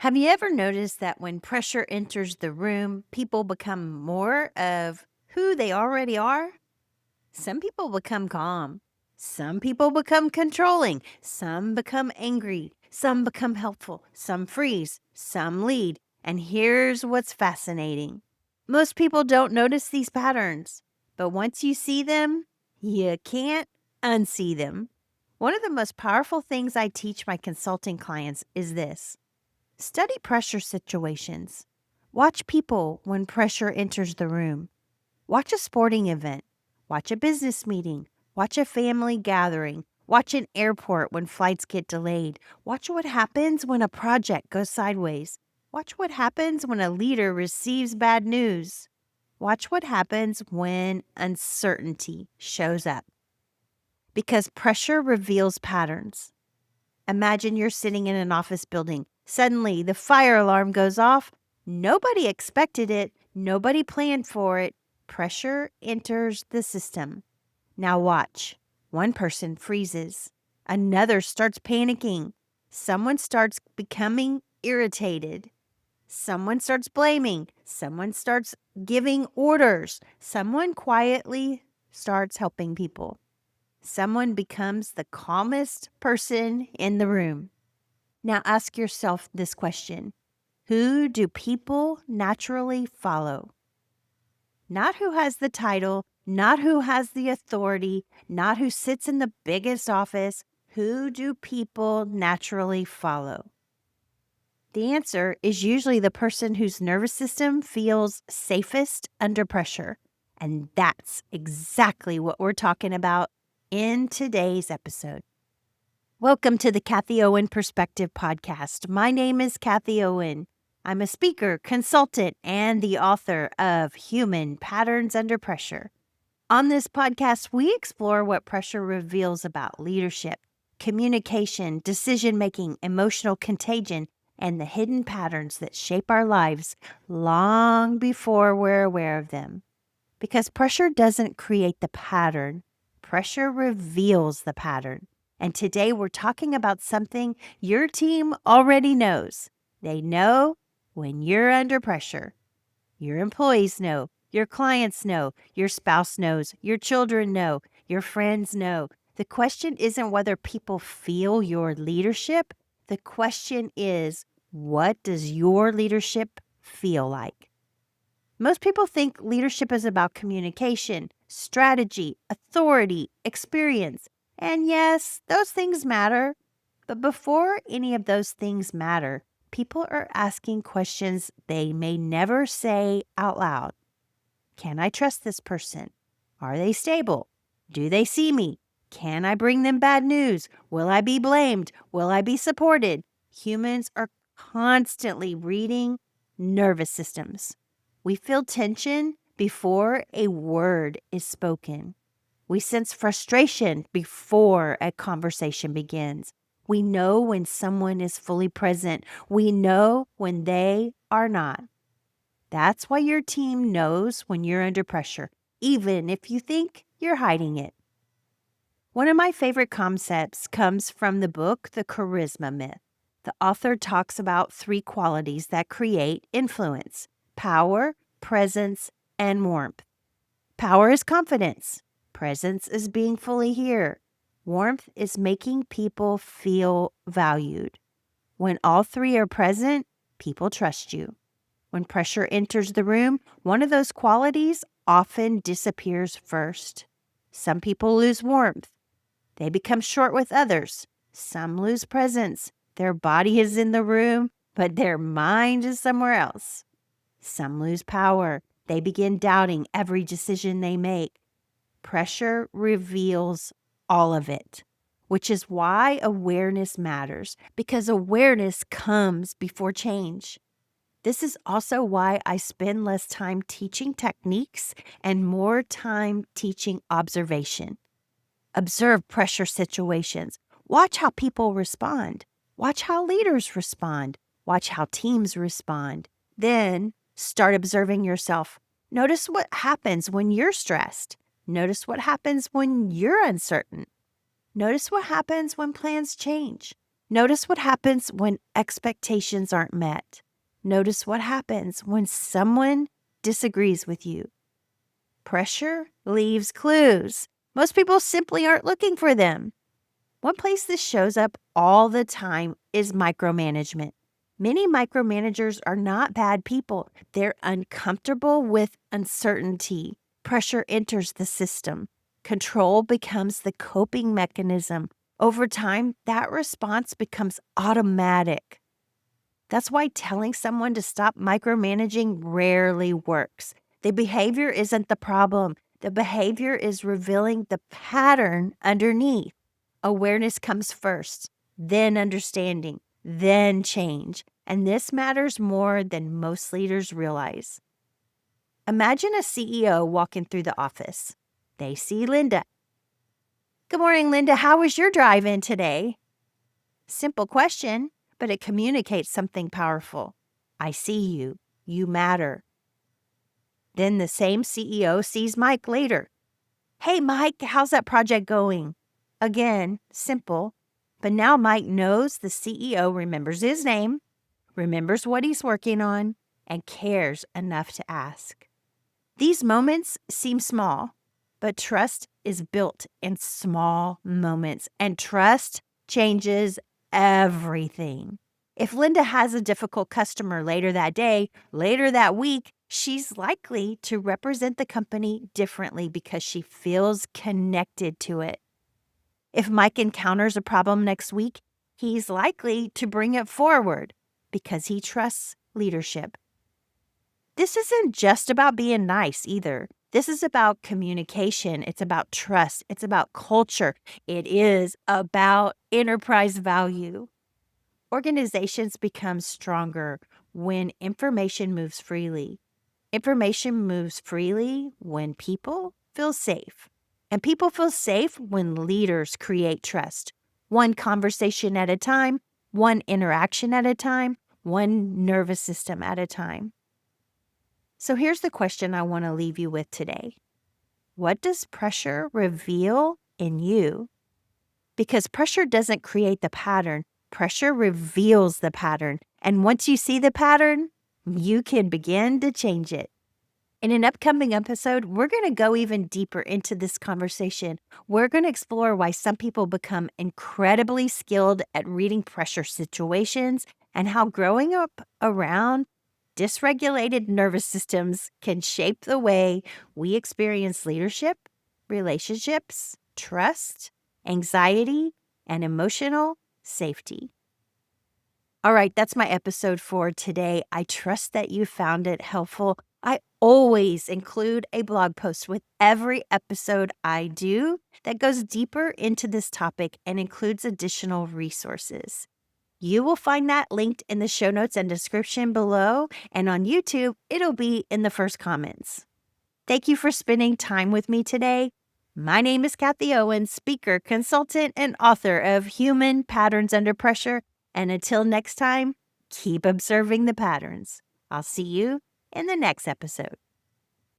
Have you ever noticed that when pressure enters the room, people become more of who they already are? Some people become calm. Some people become controlling. Some become angry. Some become helpful. Some freeze. Some lead. And here's what's fascinating. Most people don't notice these patterns, but once you see them, you can't unsee them. One of the most powerful things I teach my consulting clients is this. Study pressure situations. Watch people when pressure enters the room. Watch a sporting event. Watch a business meeting. Watch a family gathering. Watch an airport when flights get delayed. Watch what happens when a project goes sideways. Watch what happens when a leader receives bad news. Watch what happens when uncertainty shows up. Because pressure reveals patterns. Imagine you're sitting in an office building. Suddenly, the fire alarm goes off. Nobody expected it. Nobody planned for it. Pressure enters the system. Now watch. One person freezes. Another starts panicking. Someone starts becoming irritated. Someone starts blaming. Someone starts giving orders. Someone quietly starts helping people. Someone becomes the calmest person in the room. Now ask yourself this question. Who do people naturally follow? Not who has the title, not who has the authority, not who sits in the biggest office. Who do people naturally follow? The answer is usually the person whose nervous system feels safest under pressure. And that's exactly what we're talking about in today's episode. Welcome to the Kathie Owen Perspective podcast. My name is Kathie Owen. I'm a speaker, consultant, and the author of Human Patterns Under Pressure. On this podcast, we explore what pressure reveals about leadership, communication, decision-making, emotional contagion, and the hidden patterns that shape our lives long before we're aware of them. Because pressure doesn't create the pattern, pressure reveals the pattern. And today we're talking about something your team already knows. They know when you're under pressure. Your employees know, your clients know, your spouse knows, your children know, your friends know. The question isn't whether people feel your leadership. The question is, what does your leadership feel like? Most people think leadership is about communication, strategy, authority, experience. And yes, those things matter. But before any of those things matter, people are asking questions they may never say out loud. Can I trust this person? Are they stable? Do they see me? Can I bring them bad news? Will I be blamed? Will I be supported? Humans are constantly reading nervous systems. We feel tension before a word is spoken. We sense frustration before a conversation begins. We know when someone is fully present. We know when they are not. That's why your team knows when you're under pressure, even if you think you're hiding it. One of my favorite concepts comes from the book, The Charisma Myth. The author talks about three qualities that create influence: power, presence, and warmth. Power is confidence. Presence is being fully here. Warmth is making people feel valued. When all three are present, people trust you. When pressure enters the room, one of those qualities often disappears first. Some people lose warmth. They become short with others. Some lose presence. Their body is in the room, but their mind is somewhere else. Some lose power. They begin doubting every decision they make. Pressure reveals all of it, which is why awareness matters, because awareness comes before change. This is also why I spend less time teaching techniques and more time teaching observation. Observe pressure situations. Watch how people respond. Watch how leaders respond. Watch how teams respond. Then start observing yourself. Notice what happens when you're stressed. Notice what happens when you're uncertain. Notice what happens when plans change. Notice what happens when expectations aren't met. Notice what happens when someone disagrees with you. Pressure leaves clues. Most people simply aren't looking for them. One place this shows up all the time is micromanagement. Many micromanagers are not bad people. They're uncomfortable with uncertainty. Pressure enters the system. Control becomes the coping mechanism. Over time, that response becomes automatic. That's why telling someone to stop micromanaging rarely works. The behavior isn't the problem. The behavior is revealing the pattern underneath. Awareness comes first, then understanding, then change. And this matters more than most leaders realize. Imagine a CEO walking through the office. They see Linda. Good morning, Linda. How was your drive in today? Simple question, but it communicates something powerful. I see you. You matter. Then the same CEO sees Mike later. Hey, Mike, how's that project going? Again, simple, but now Mike knows the CEO remembers his name, remembers what he's working on, and cares enough to ask. These moments seem small, but trust is built in small moments, and trust changes everything. If Linda has a difficult customer later that day, later that week, she's likely to represent the company differently because she feels connected to it. If Mike encounters a problem next week, he's likely to bring it forward because he trusts leadership. This isn't just about being nice either. This is about communication. It's about trust. It's about culture. It is about enterprise value. Organizations become stronger when information moves freely. Information moves freely when people feel safe. And people feel safe when leaders create trust. One conversation at a time, one interaction at a time, one nervous system at a time. So here's the question I want to leave you with today. What does pressure reveal in you? Because pressure doesn't create the pattern. Pressure reveals the pattern. And once you see the pattern, you can begin to change it. In an upcoming episode, we're going to go even deeper into this conversation. We're going to explore why some people become incredibly skilled at reading pressure situations and how growing up around dysregulated nervous systems can shape the way we experience leadership, relationships, trust, anxiety, and emotional safety. All right, that's my episode for today. I trust that you found it helpful. I always include a blog post with every episode I do that goes deeper into this topic and includes additional resources. You will find that linked in the show notes and description below, and on YouTube, it'll be in the first comments. Thank you for spending time with me today. My name is Kathie Owen, speaker, consultant, and author of Human Patterns Under Pressure. And until next time, keep observing the patterns. I'll see you in the next episode.